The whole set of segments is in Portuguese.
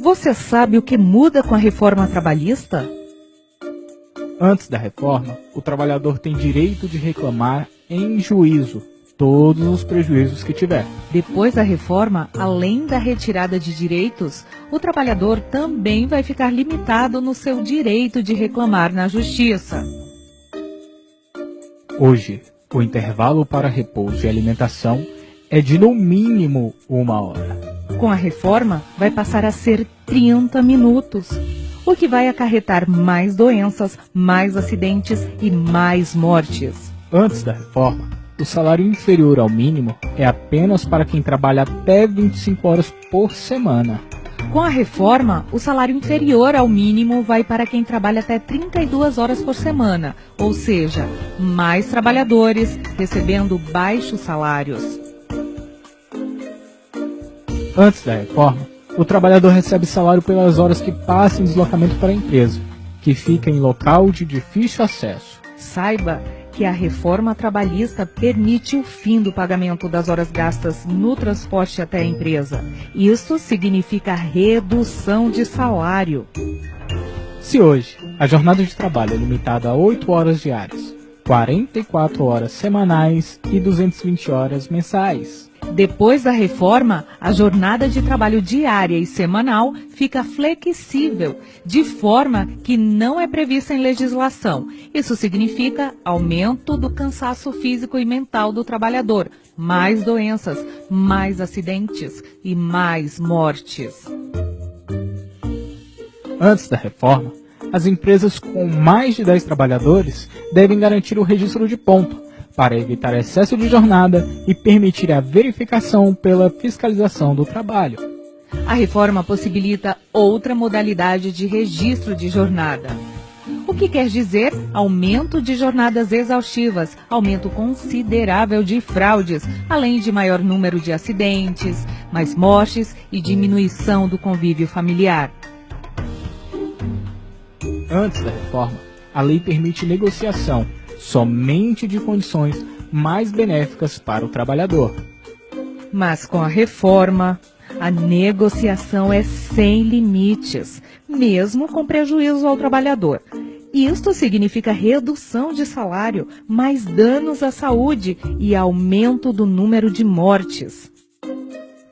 Você sabe o que muda com a reforma trabalhista? Antes da reforma, o trabalhador tem direito de reclamar em juízo todos os prejuízos que tiver. Depois da reforma, além da retirada de direitos, o trabalhador também vai ficar limitado no seu direito de reclamar na justiça. Hoje, o intervalo para repouso e alimentação é de no mínimo 1 hora. Com a reforma, vai passar a ser 30 minutos, o que vai acarretar mais doenças, mais acidentes e mais mortes. Antes da reforma, o salário inferior ao mínimo é apenas para quem trabalha até 25 horas por semana. Com a reforma, o salário inferior ao mínimo vai para quem trabalha até 32 horas por semana, ou seja, mais trabalhadores recebendo baixos salários. Antes da reforma, o trabalhador recebe salário pelas horas que passa em deslocamento para a empresa, que fica em local de difícil acesso. Saiba que a reforma trabalhista permite o fim do pagamento das horas gastas no transporte até a empresa. Isso significa redução de salário. Se hoje a jornada de trabalho é limitada a 8 horas diárias, 44 horas semanais e 220 horas mensais. Depois da reforma, a jornada de trabalho diária e semanal fica flexível, de forma que não é prevista em legislação. Isso significa aumento do cansaço físico e mental do trabalhador, mais doenças, mais acidentes e mais mortes. Antes da reforma, as empresas com mais de 10 trabalhadores devem garantir o registro de ponto, para evitar excesso de jornada e permitir a verificação pela fiscalização do trabalho. A reforma possibilita outra modalidade de registro de jornada. O que quer dizer aumento de jornadas exaustivas, aumento considerável de fraudes, além de maior número de acidentes, mais mortes e diminuição do convívio familiar. Antes da reforma, a lei permite negociação somente de condições mais benéficas para o trabalhador. Mas com a reforma, a negociação é sem limites, mesmo com prejuízo ao trabalhador. Isto significa redução de salário, mais danos à saúde e aumento do número de mortes.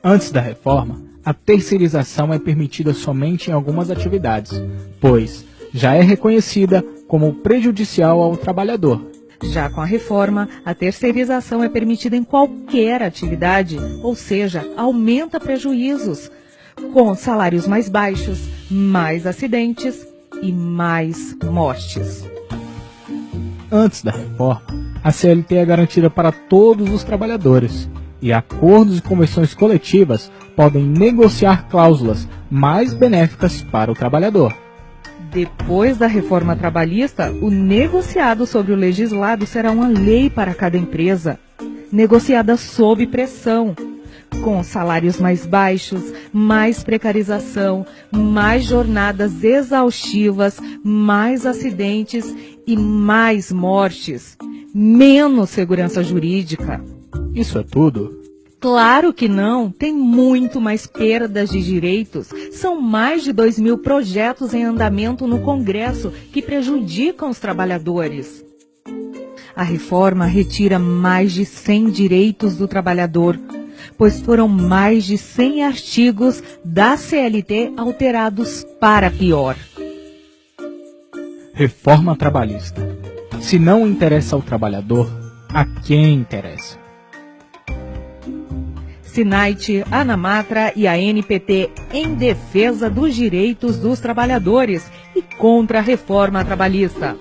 Antes da reforma, a terceirização é permitida somente em algumas atividades, pois já é reconhecida como prejudicial ao trabalhador. Já com a reforma, a terceirização é permitida em qualquer atividade, ou seja, aumenta prejuízos, com salários mais baixos, mais acidentes e mais mortes. Antes da reforma, a CLT é garantida para todos os trabalhadores, e acordos e convenções coletivas podem negociar cláusulas mais benéficas para o trabalhador. Depois da reforma trabalhista, o negociado sobre o legislado será uma lei para cada empresa, negociada sob pressão, com salários mais baixos, mais precarização, mais jornadas exaustivas, mais acidentes e mais mortes, menos segurança jurídica. Isso é tudo? Claro que não, tem muito mais perdas de direitos. São mais de 2.000 projetos em andamento no Congresso que prejudicam os trabalhadores. A reforma retira mais de 100 direitos do trabalhador, pois foram mais de 100 artigos da CLT alterados para pior. Reforma trabalhista. Se não interessa ao trabalhador, a quem interessa? SINAIT, ANAMATRA e a NPT em defesa dos direitos dos trabalhadores e contra a reforma trabalhista.